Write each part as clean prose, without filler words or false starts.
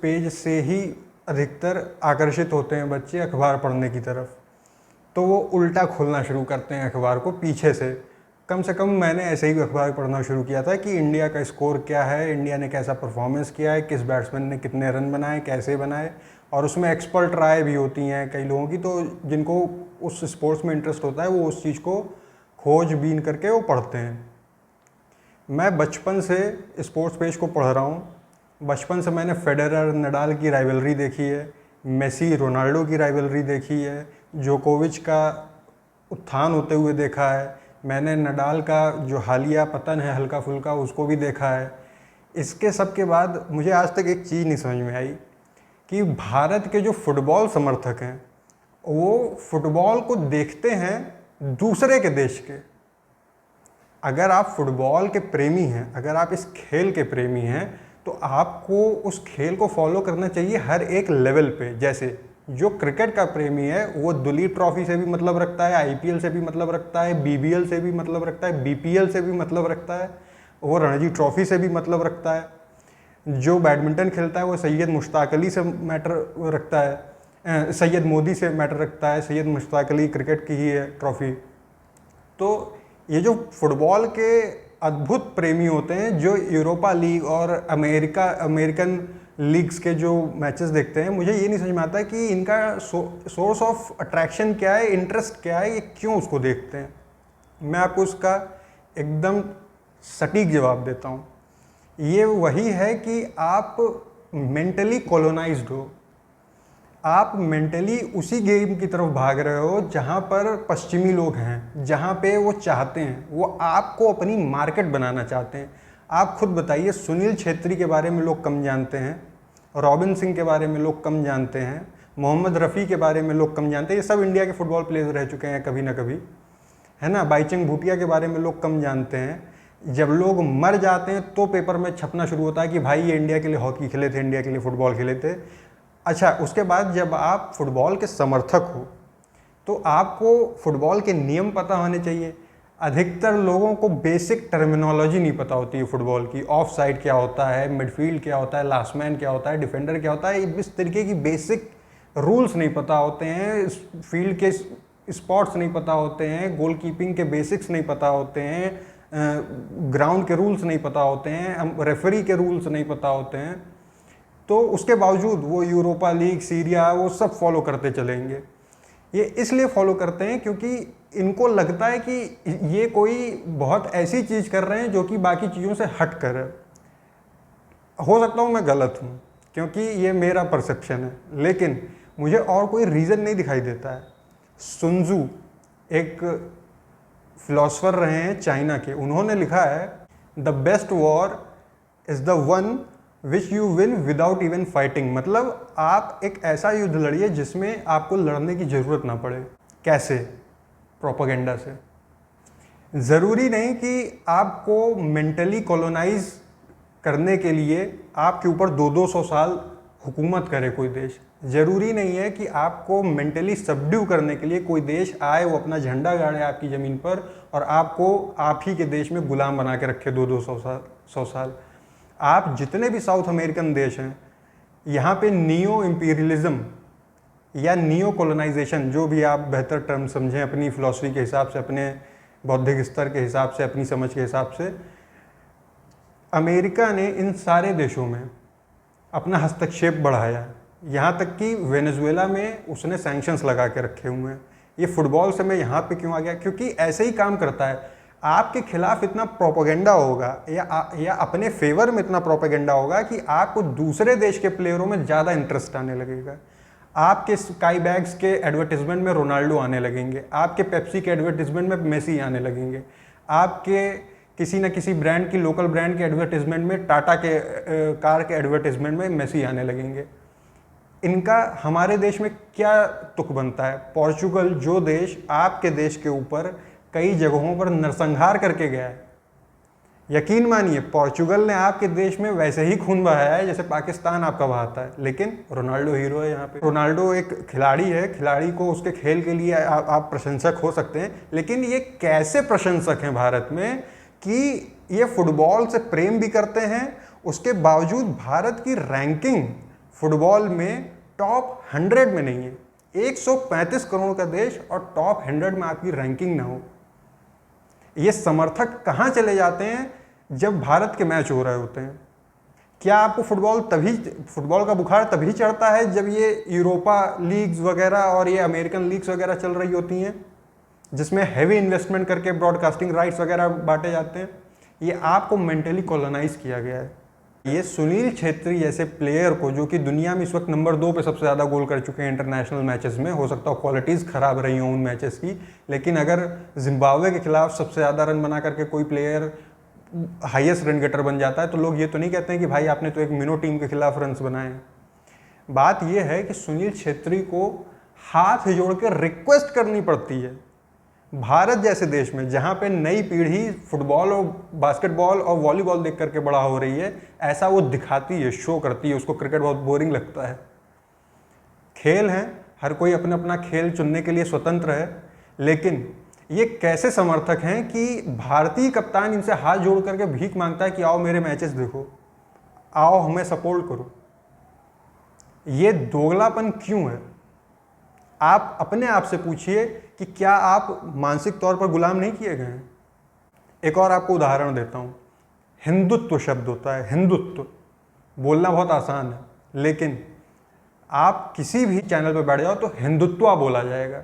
Page से ही अधिकतर आकर्षित होते हैं बच्चे अखबार पढ़ने की तरफ, तो वो उल्टा खोलना शुरू करते हैं अखबार को पीछे से कम मैंने ऐसे ही अखबार पढ़ना शुरू किया था कि इंडिया का स्कोर क्या है, इंडिया ने कैसा परफॉर्मेंस किया है, किस बैट्समैन ने कितने रन बनाए, कैसे बनाए, और उसमें एक्सपर्ट राय भी होती हैं कई लोगों की, तो जिनको उस स्पोर्ट्स में इंटरेस्ट होता है वो उस चीज़ को खोजबीन करके वो पढ़ते हैं। मैं बचपन से स्पोर्ट्स पेज को पढ़ रहा हूँ। बचपन से मैंने फेडरर नडाल की राइवलरी देखी है, मेसी रोनाल्डो की राइवलरी देखी है, जोकोविच का उत्थान होते हुए देखा है, मैंने नडाल का जो हालिया पतन है हल्का फुल्का उसको भी देखा है। इसके सब के बाद मुझे आज तक एक चीज़ नहीं समझ में आई कि भारत के जो फुटबॉल समर्थक हैं वो फुटबॉल को देखते हैं दूसरे के देश के। अगर आप फुटबॉल के प्रेमी हैं, अगर आप इस खेल के प्रेमी हैं, तो आपको उस खेल को फॉलो करना चाहिए हर एक लेवल पे। जैसे जो क्रिकेट का प्रेमी है वो दुलीप ट्रॉफी से भी मतलब रखता है, आईपीएल से भी मतलब रखता है, बीबीएल से भी मतलब रखता है, बीपीएल से भी मतलब रखता है, वो रणजी ट्रॉफी से भी मतलब रखता है। जो बैडमिंटन खेलता है वो सैयद मुश्ताक अली से मैटर रखता है, सैयद मोदी से मैटर रखता है, सैयद मुश्ताक अली क्रिकेट की ही है ट्रॉफी। तो ये जो फुटबॉल के अद्भुत प्रेमी होते हैं जो यूरोपा लीग और अमेरिकन लीग्स के जो मैचेस देखते हैं, मुझे ये नहीं समझ में आता कि इनका सोर्स ऑफ अट्रैक्शन क्या है, इंटरेस्ट क्या है, ये क्यों उसको देखते हैं। मैं आपको उसका एकदम सटीक जवाब देता हूँ। ये वही है कि आप मेंटली कॉलोनाइज्ड हो, आप मेंटली उसी गेम की तरफ भाग रहे हो जहाँ पर पश्चिमी लोग हैं, जहाँ पे वो चाहते हैं, वो आपको अपनी मार्केट बनाना चाहते हैं। आप खुद बताइए, सुनील छेत्री के बारे में लोग कम जानते हैं, रॉबिन सिंह के बारे में लोग कम जानते हैं, मोहम्मद रफ़ी के बारे में लोग कम जानते हैं। ये सब इंडिया के फुटबॉल प्लेयर्स रह चुके हैं कभी ना कभी, है ना। बाईचंग भूटिया के बारे में लोग कम जानते हैं। जब लोग मर जाते हैं तो पेपर में छपना शुरू होता है कि भाई ये इंडिया के लिए हॉकी खेले थे, इंडिया के लिए फुटबॉल खेले थे। अच्छा, उसके बाद जब आप फुटबॉल के समर्थक हो तो आपको फुटबॉल के नियम पता होने चाहिए। अधिकतर लोगों को बेसिक टर्मिनोलॉजी नहीं पता होती है फुटबॉल की। ऑफ साइड क्या होता है, मिडफील्ड क्या होता है, लास्ट मैन क्या होता है, डिफेंडर क्या होता है, इस तरीके की बेसिक रूल्स नहीं पता होते हैं। फील्ड के स्पॉट्स नहीं पता होते हैं, गोल कीपिंग के बेसिक्स नहीं पता होते हैं, ग्राउंड के रूल्स नहीं पता होते हैं, रेफरी के रूल्स नहीं पता होते हैं। तो उसके बावजूद वो यूरोपा लीग, सीरिया, वो सब फॉलो करते चलेंगे। ये इसलिए फॉलो करते हैं क्योंकि इनको लगता है कि ये कोई बहुत ऐसी चीज़ कर रहे हैं जो कि बाकी चीज़ों से हट कर है। हो सकता हूँ मैं गलत हूँ, क्योंकि ये मेरा परसेप्शन है, लेकिन मुझे और कोई रीज़न नहीं दिखाई देता है। सुनजू एक फिलोसफर रहे हैं चाइना के, उन्होंने लिखा है the best war is the one which you win without even fighting. मतलब आप एक ऐसा युद्ध लड़िए जिसमें आपको लड़ने की ज़रूरत ना पड़े। कैसे? प्रोपेगेंडा से। ज़रूरी नहीं कि आपको मेंटली कॉलोनाइज करने के लिए आपके ऊपर 200 साल हुकूमत करे कोई देश। ज़रूरी नहीं है कि आपको मेंटली सबड्यू करने के लिए कोई देश आए, वो अपना झंडा गाड़े आपकी ज़मीन पर और आपको आप ही के देश में गुलाम बना के रखे 200 साल। आप जितने भी साउथ अमेरिकन देश हैं, यहाँ पे नियो इम्पीरियलिज्म या नियो कॉलोनाइजेशन, जो भी आप बेहतर टर्म समझें अपनी फ़िलॉसफी के हिसाब से, अपने बौद्धिक स्तर के हिसाब से, अपनी समझ के हिसाब से, अमेरिका ने इन सारे देशों में अपना हस्तक्षेप बढ़ाया है। यहाँ तक कि वेनेजुएला में उसने सैंक्शंस लगा के रखे हुए हैं। ये फुटबॉल से मैं यहाँ पे क्यों आ गया? क्योंकि ऐसे ही काम करता है। आपके खिलाफ इतना प्रोपेगेंडा होगा या अपने फेवर में इतना प्रोपेगेंडा होगा कि आपको दूसरे देश के प्लेयरों में ज़्यादा इंटरेस्ट आने लगेगा। आपके स्काई बैग्स के एडवर्टीजमेंट में रोनाल्डो आने लगेंगे, आपके पेप्सी के एडवर्टीजमेंट में मेसी आने लगेंगे, आपके किसी न किसी ब्रांड की, लोकल ब्रांड के एडवर्टीजमेंट में, टाटा के कार के एडवर्टीजमेंट में मेसी आने लगेंगे। इनका हमारे देश में क्या तुक बनता है? पोर्चुगल, जो देश आपके देश के ऊपर कई जगहों पर नरसंहार करके गया है, यकीन मानिए पोर्चुगल ने आपके देश में वैसे ही खून बहाया है जैसे पाकिस्तान आपका बहाता है। लेकिन रोनाल्डो हीरो है यहाँ पे। रोनाल्डो एक खिलाड़ी है, खिलाड़ी को उसके खेल के लिए आप प्रशंसक हो सकते हैं, लेकिन ये कैसे प्रशंसक हैं भारत में कि ये फुटबॉल से प्रेम भी करते हैं, उसके बावजूद भारत की रैंकिंग फुटबॉल में टॉप 100 में नहीं है। 135 करोड़ का देश और टॉप 100 में आपकी रैंकिंग ना हो। ये समर्थक कहाँ चले जाते हैं जब भारत के मैच हो रहे होते हैं। क्या आपको फुटबॉल का बुखार तभी चढ़ता है जब ये यूरोपा लीग्स वगैरह और ये अमेरिकन लीग्स वगैरह चल रही होती हैं, जिसमें हैवी इन्वेस्टमेंट करके ब्रॉडकास्टिंग राइट्स वगैरह बांटे जाते हैं। ये आपको मेंटली कॉलोनाइज किया गया है। ये सुनील छेत्री जैसे प्लेयर को, जो कि दुनिया में इस वक्त नंबर 2 पे सबसे ज़्यादा गोल कर चुके हैं इंटरनेशनल मैचेस में, हो सकता है क्वालिटीज़ खराब रही हों उन मैचेस की, लेकिन अगर जिम्बाब्वे के खिलाफ सबसे ज़्यादा रन बना करके कोई प्लेयर हाईएस्ट रन गेटर बन जाता है तो लोग ये तो नहीं कहते हैं कि भाई आपने तो एक मिनो टीम के खिलाफ रन्स बनाए। बात यह है कि सुनील छेत्री को हाथ जोड़ के रिक्वेस्ट करनी पड़ती है। भारत जैसे देश में जहाँ पे नई पीढ़ी फुटबॉल और बास्केटबॉल और वॉलीबॉल देख करके बड़ा हो रही है, ऐसा वो दिखाती है, शो करती है। उसको क्रिकेट बहुत बोरिंग लगता है। खेल है, हर कोई अपना अपना खेल चुनने के लिए स्वतंत्र है, लेकिन ये कैसे समर्थक हैं कि भारतीय कप्तान इनसे हाथ जोड़ करके भीख मांगता है कि आओ मेरे मैचेस देखो, आओ हमें सपोर्ट करो। ये दोगलापन क्यों है? आप अपने आप से पूछिए कि क्या आप मानसिक तौर पर गुलाम नहीं किए गए हैं? एक और आपको उदाहरण देता हूँ। हिंदुत्व शब्द होता है, हिंदुत्व बोलना बहुत आसान है, लेकिन आप किसी भी चैनल पर बैठ जाओ तो हिंदुत्व बोला जाएगा।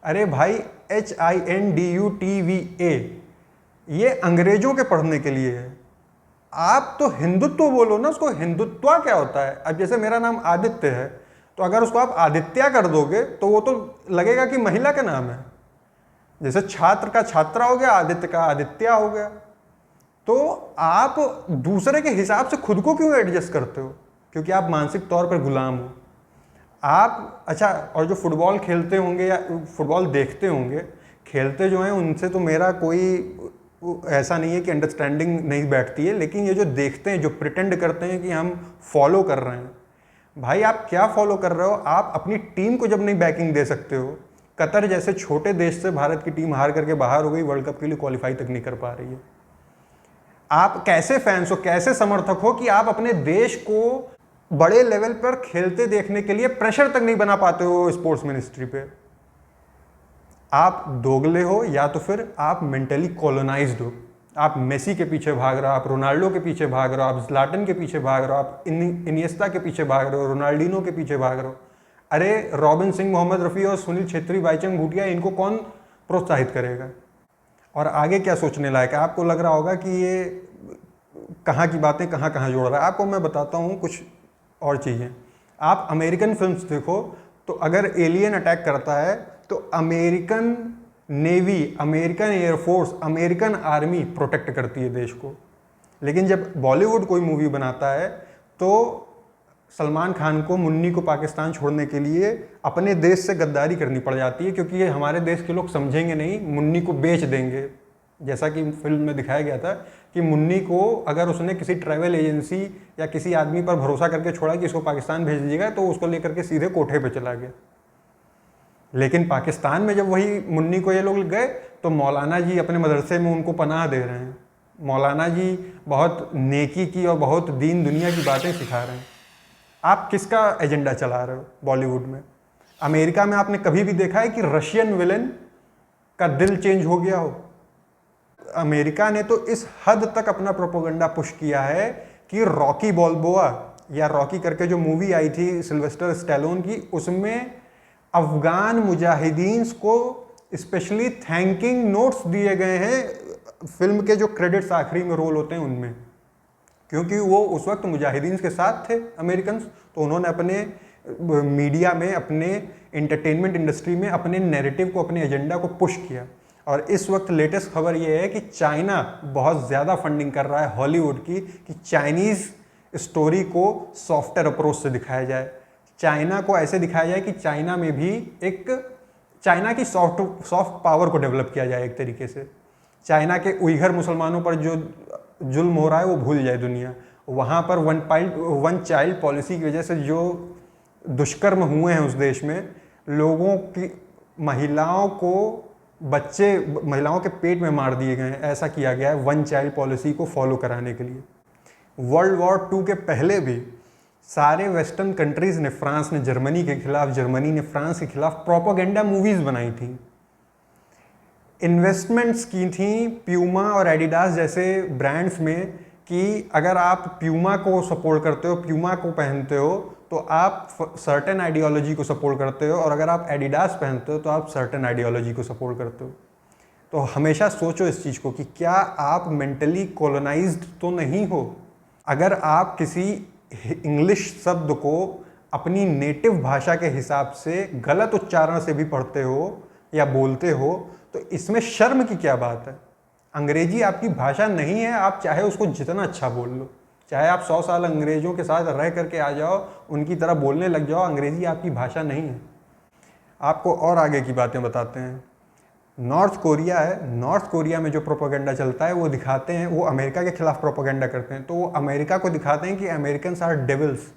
अरे भाई, HINDUTVA ये अंग्रेजों के पढ़ने के लिए है। आप तो हिंदुत्व बोलो ना, उसको हिंदुत्व क्या होता है? अब जैसे मेरा नाम आदित्य है, तो अगर उसको आप आदित्य कर दोगे तो वो तो लगेगा कि महिला का नाम है। जैसे छात्र का छात्रा हो गया, आदित्य का आदित्य हो गया। तो आप दूसरे के हिसाब से खुद को क्यों एडजस्ट करते हो? क्योंकि आप मानसिक तौर पर गुलाम हो। आप अच्छा, और जो फुटबॉल खेलते होंगे या फुटबॉल देखते होंगे, खेलते जो हैं उनसे तो मेरा कोई ऐसा नहीं है कि अंडरस्टैंडिंग नहीं बैठती है, लेकिन ये जो देखते हैं, जो प्रिटेंड करते हैं कि हम फॉलो कर रहे हैं, भाई आप क्या फॉलो कर रहे हो? आप अपनी टीम को जब नहीं बैकिंग दे सकते हो। कतर जैसे छोटे देश से भारत की टीम हार करके बाहर हो गई, वर्ल्ड कप के लिए क्वालिफाई तक नहीं कर पा रही है। आप कैसे फैंस हो, कैसे समर्थक हो कि आप अपने देश को बड़े लेवल पर खेलते देखने के लिए प्रेशर तक नहीं बना पाते हो स्पोर्ट्स मिनिस्ट्री पे? आप दोगले हो या तो फिर आप मेंटली कॉलोनाइज्ड हो। आप मेसी के पीछे भाग रहे हो, आप रोनाल्डो के पीछे भाग रहे हो, आप ज़्लाटन के पीछे भाग रहे हो, आप इनिएस्टा के पीछे भाग रहे हो, रोनाल्डिनो के पीछे भाग रहे हो। अरे रॉबिन सिंह, मोहम्मद रफ़ी और सुनील छेत्री, बाईचंग भूटिया, इनको कौन प्रोत्साहित करेगा? और आगे क्या सोचने लायक है? आपको लग रहा होगा कि ये कहाँ की बातें कहाँ कहाँ जोड़ रहा है। आपको मैं बताता हूँ कुछ और चीज़ें। आप अमेरिकन फिल्म्स देखो, तो अगर एलियन अटैक करता है तो American navy, American air force, American army protect करती है देश को। लेकिन जब बॉलीवुड कोई मूवी बनाता है तो सलमान खान को, मुन्नी को पाकिस्तान छोड़ने के लिए अपने देश से गद्दारी करनी पड़ जाती है, क्योंकि ये हमारे देश के लोग समझेंगे नहीं, मुन्नी को बेच देंगे। जैसा कि फिल्म में दिखाया गया था कि मुन्नी को अगर उसने किसी ट्रैवल एजेंसी या किसी आदमी पर भरोसा करके छोड़ा कि इसको पाकिस्तान भेज दीजिएगा, तो उसको लेकर के सीधे कोठे पे चला गया। लेकिन पाकिस्तान में जब वही मुन्नी को ये लोग गए तो मौलाना जी अपने मदरसे में उनको पनाह दे रहे हैं। मौलाना जी बहुत नेकी की और बहुत दीन दुनिया की बातें सिखा रहे हैं। आप किसका एजेंडा चला रहे हो बॉलीवुड में? अमेरिका में आपने कभी भी देखा है कि रशियन विलेन का दिल चेंज हो गया हो? अमेरिका ने तो इस हद तक अपना प्रोपेगेंडा पुश किया है कि रॉकी बाल्बोआ या रॉकी करके जो मूवी आई थी सिल्वेस्टर स्टैलोन की, उसमें अफगान मुजाहिदीन को स्पेशली थैंकिंग नोट्स दिए गए हैं फिल्म के जो क्रेडिट्स आखिरी में रोल होते हैं उनमें, क्योंकि वो उस वक्त मुजाहिदीन के साथ थे अमेरिकन। तो उन्होंने अपने मीडिया में, अपने एंटरटेनमेंट इंडस्ट्री में अपने नैरेटिव को, अपने एजेंडा को पुश किया। और इस वक्त लेटेस्ट खबर ये है कि चाइना बहुत ज़्यादा फंडिंग कर रहा है हॉलीवुड की, कि चाइनीज़ स्टोरी को सॉफ्टवेयर अप्रोच से दिखाया जाए। चाइना को ऐसे दिखाया जाए कि चाइना में भी एक चाइना की सॉफ्ट पावर को डेवलप किया जाए एक तरीके से। चाइना के उइघर मुसलमानों पर जो जुल्म हो रहा है वो भूल जाए दुनिया। वहाँ पर वन चाइल्ड पॉलिसी की वजह से जो दुष्कर्म हुए हैं उस देश में, लोगों की, महिलाओं के पेट में मार दिए गए हैं। ऐसा किया गया है वन चाइल्ड पॉलिसी को फॉलो कराने के लिए। वर्ल्ड वॉर 2 के पहले भी सारे वेस्टर्न कंट्रीज़ ने, फ्रांस ने जर्मनी के खिलाफ, जर्मनी ने फ्रांस के खिलाफ प्रोपोगेंडा मूवीज़ बनाई थी, इन्वेस्टमेंट्स की थी प्यूमा और एडिडास जैसे ब्रांड्स में, कि अगर आप प्यूमा को सपोर्ट करते हो, प्यूमा को पहनते हो, तो आप सर्टेन आइडियोलॉजी को सपोर्ट करते हो, और अगर आप एडिडास पहनते हो तो आप सर्टेन आइडियोलॉजी को सपोर्ट करते हो। तो हमेशा सोचो इस चीज़ को कि क्या आप मेंटली कॉलोनाइज्ड तो नहीं हो। अगर आप किसी इंग्लिश शब्द को अपनी नेटिव भाषा के हिसाब से गलत उच्चारण से भी पढ़ते हो या बोलते हो तो इसमें शर्म की क्या बात है। अंग्रेजी आपकी भाषा नहीं है, आप चाहे उसको जितना अच्छा बोल लो, चाहे आप 100 साल अंग्रेजों के साथ रह करके आ जाओ, उनकी तरह बोलने लग जाओ, अंग्रेजी आपकी भाषा नहीं है। आपको और आगे की बातें बताते हैं। नॉर्थ कोरिया है, नॉर्थ कोरिया में जो प्रोपेगेंडा चलता है वो दिखाते हैं, वो अमेरिका के खिलाफ प्रोपेगेंडा करते हैं, तो वो अमेरिका को दिखाते हैं कि Americans are devils.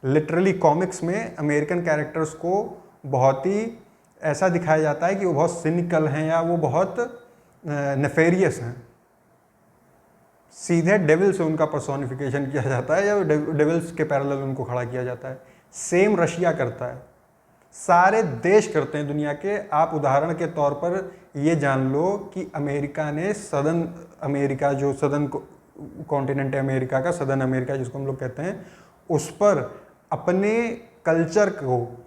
Literally comics में अमेरिकन कैरेक्टर्स को बहुत ही ऐसा दिखाया जाता है कि वो बहुत सिनिकल हैं या वो बहुत नेफेरियस हैं। सीधे डेविल से उनका पर्सोनिफिकेशन किया जाता है या डेविल्स के पैरेलल उनको खड़ा किया जाता है। सेम रशिया करता है, सारे देश करते हैं दुनिया के। आप उदाहरण के तौर पर ये जान लो कि अमेरिका ने सदर्न अमेरिका, जो सदर्न कॉन्टिनेंट है अमेरिका का, सदर्न अमेरिका जिसको हम लोग कहते हैं, उस पर अपने कल्चर को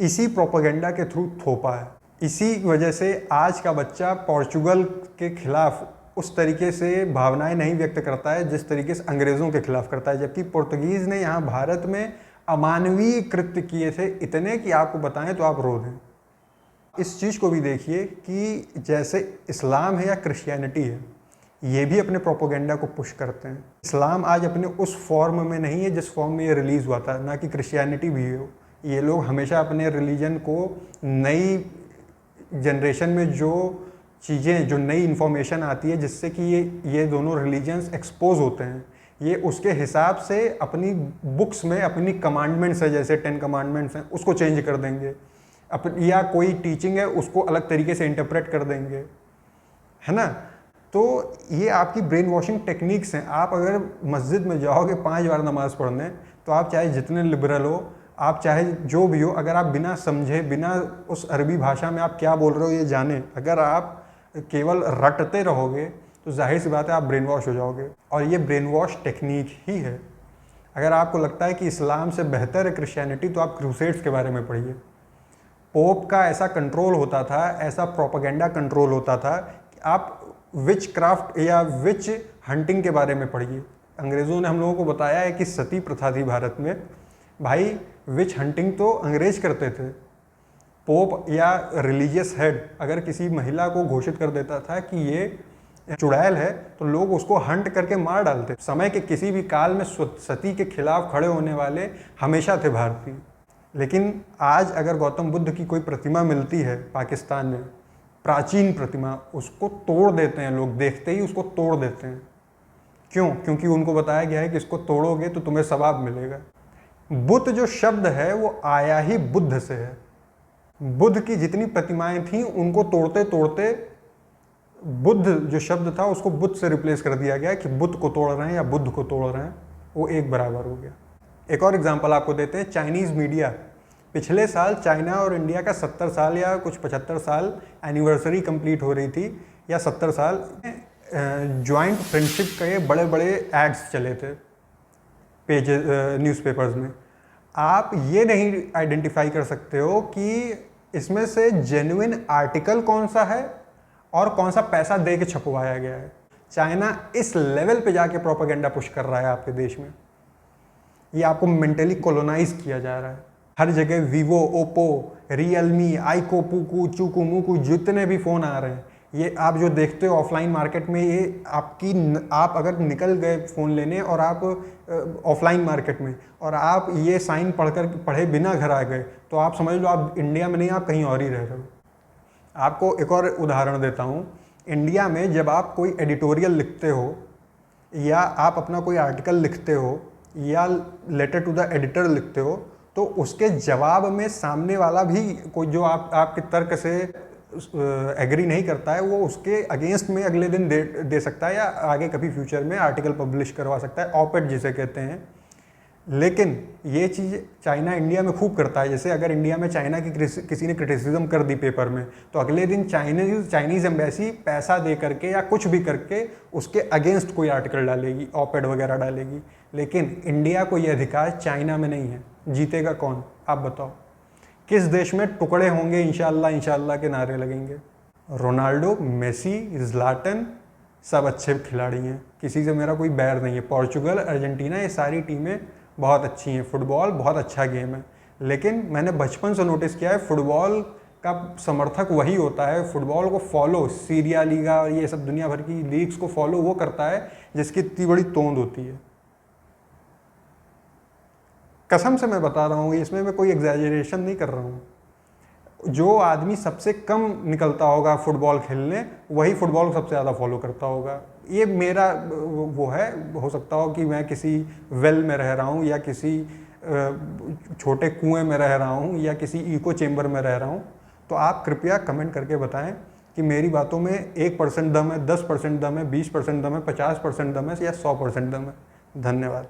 इसी प्रोपेगेंडा के थ्रू थोपा है। इसी वजह से आज का बच्चा पोर्चुगल के खिलाफ उस तरीके से भावनाएं नहीं व्यक्त करता है जिस तरीके से अंग्रेज़ों के खिलाफ करता है, जबकि पुर्तगीज़ ने यहाँ भारत में अमानवीय कृत्य किए थे इतने कि आपको बताएं तो आप रो दें। इस चीज़ को भी देखिए कि जैसे इस्लाम है या क्रिश्चियनिटी है, ये भी अपने प्रोपेगेंडा को पुश करते हैं। इस्लाम आज अपने उस फॉर्म में नहीं है जिस फॉर्म में ये रिलीज़ हुआ था, ना कि क्रिश्चियनिटी भी हो। ये लोग हमेशा अपने रिलीजन को नई जनरेशन में जो चीज़ें, जो नई इन्फॉर्मेशन आती है जिससे कि ये दोनों रिलीजन्स एक्सपोज होते हैं, ये उसके हिसाब से अपनी बुक्स में अपनी कमांडमेंट्स है, जैसे 10 कमांडमेंट्स हैं, उसको चेंज कर देंगे, या कोई टीचिंग है उसको अलग तरीके से इंटरप्रेट कर देंगे, है ना। तो ये आपकी ब्रेन वॉशिंग टेक्निक्स हैं। आप अगर मस्जिद में जाओगे 5 बार नमाज़ पढ़ने, तो आप चाहे जितने लिबरल हो, आप चाहे जो भी हो, अगर आप बिना समझे, बिना उस अरबी भाषा में आप क्या बोल रहे हो ये जाने, अगर आप केवल रटते रहोगे तो जाहिर सी बात है आप ब्रेन वॉश हो जाओगे। और ये ब्रेन वॉश टेक्निक ही है। अगर आपको लगता है कि इस्लाम से बेहतर है क्रिश्चियनिटी, तो आप क्रूसेड्स के बारे में पढ़िए। पोप का ऐसा कंट्रोल होता था, ऐसा प्रोपेगेंडा कंट्रोल होता था कि आप विच क्राफ्ट या विच हंटिंग के बारे में पढ़िए। अंग्रेज़ों ने हम लोगों को बताया है कि सती प्रथा थी भारत में। भाई, विच हंटिंग तो अंग्रेज करते थे। पोप या रिलीजियस हेड अगर किसी महिला को घोषित कर देता था कि ये चुड़ैल है, तो लोग उसको हंट करके मार डालते। समय के किसी भी काल में सती के खिलाफ खड़े होने वाले हमेशा थे भारतीय। लेकिन आज अगर गौतम बुद्ध की कोई प्रतिमा मिलती है पाकिस्तान में, प्राचीन प्रतिमा, उसको तोड़ देते हैं लोग, देखते ही उसको तोड़ देते हैं। क्यों? क्योंकि उनको बताया गया है कि इसको तोड़ोगे तो तुम्हें सवाब मिलेगा। बुद्ध जो शब्द है वो आया ही बुद्ध से है। बुद्ध की जितनी प्रतिमाएं थीं उनको तोड़ते तोड़ते बुद्ध जो शब्द था उसको बुद्ध से रिप्लेस कर दिया गया कि बुद्ध को तोड़ रहे हैं या बुद्ध को तोड़ रहे हैं, वो एक बराबर हो गया। एक और एग्जांपल आपको देते हैं, चाइनीज़ मीडिया। पिछले साल चाइना और इंडिया का 70 साल या कुछ 75 साल एनिवर्सरी कंप्लीट हो रही थी, या 70 साल जॉइंट फ्रेंडशिप के बड़े बड़े एड्स चले थे पेजेस न्यूज़पेपर्स में। आप ये नहीं आइडेंटिफाई कर सकते हो कि इसमें से जेन्युइन आर्टिकल कौन सा है और कौन सा पैसा दे के छपवाया गया है। चाइना इस लेवल पे जाके प्रोपेगेंडा पुश कर रहा है आपके देश में। ये आपको मेंटली कॉलोनाइज किया जा रहा है। हर जगह वीवो, ओप्पो, रियलमी, आईको, पोको, चूकू मुकू जितने भी फ़ोन आ रहे हैं, ये आप जो देखते हो ऑफलाइन मार्केट में, ये आप अगर निकल गए फ़ोन लेने और आप ऑफलाइन मार्केट में और आप ये साइन पढ़े बिना घर आ गए, तो आप समझ लो आप इंडिया में नहीं, आप कहीं और ही रह रहे हो। आपको एक और उदाहरण देता हूँ। इंडिया में जब आप कोई एडिटोरियल लिखते हो या आप अपना कोई आर्टिकल लिखते हो या लेटर टू द एडिटर लिखते हो, तो उसके जवाब में सामने वाला भी कोई जो आपके तर्क से एग्री नहीं करता है, वो उसके अगेंस्ट में अगले दिन दे सकता है या आगे कभी फ्यूचर में आर्टिकल पब्लिश करवा सकता है, ऑपेड जिसे कहते हैं। लेकिन ये चीज़ चाइना इंडिया में खूब करता है। जैसे अगर इंडिया में चाइना की किसी ने क्रिटिसिज्म कर दी पेपर में, तो अगले दिन चाइनीज़ एम्बेसी पैसा दे करके या कुछ भी करके उसके अगेंस्ट कोई आर्टिकल डालेगी, ऑपेड वगैरह डालेगी। लेकिन इंडिया को ये अधिकार चाइना में नहीं है। जीतेगा कौन, आप बताओ? किस देश में टुकड़े होंगे इंशाल्लाह इंशाल्लाह के नारे लगेंगे? रोनाल्डो, मेसी, ज़्लाटन सब अच्छे खिलाड़ी हैं, किसी से मेरा कोई बैर नहीं है। पोर्चुगल, अर्जेंटीना, ये सारी टीमें बहुत अच्छी हैं, फुटबॉल बहुत अच्छा गेम है। लेकिन मैंने बचपन से नोटिस किया है, फुटबॉल का समर्थक वही होता है, फुटबॉल को फॉलो, सीरिया लीगा और ये सब दुनिया भर की लीग्स को फॉलो वो करता है जिसकी इतनी बड़ी तोंद होती है। कसम से मैं बता रहा हूँ, इसमें मैं कोई एग्जैजरेशन नहीं कर रहा हूँ। जो आदमी सबसे कम निकलता होगा फुटबॉल खेलने, वही फुटबॉल को सबसे ज़्यादा फॉलो करता होगा। ये मेरा वो है, हो सकता हो कि मैं किसी वेल में रह रहा हूँ या किसी छोटे कुएं में रह रहा हूँ या किसी इको चेम्बर में रह रहा हूँ। तो आप कृपया कमेंट करके बताएं कि मेरी बातों में 1% दम है, 10% दम है, 20% दम है, 50% दम है या 100% दम है। धन्यवाद।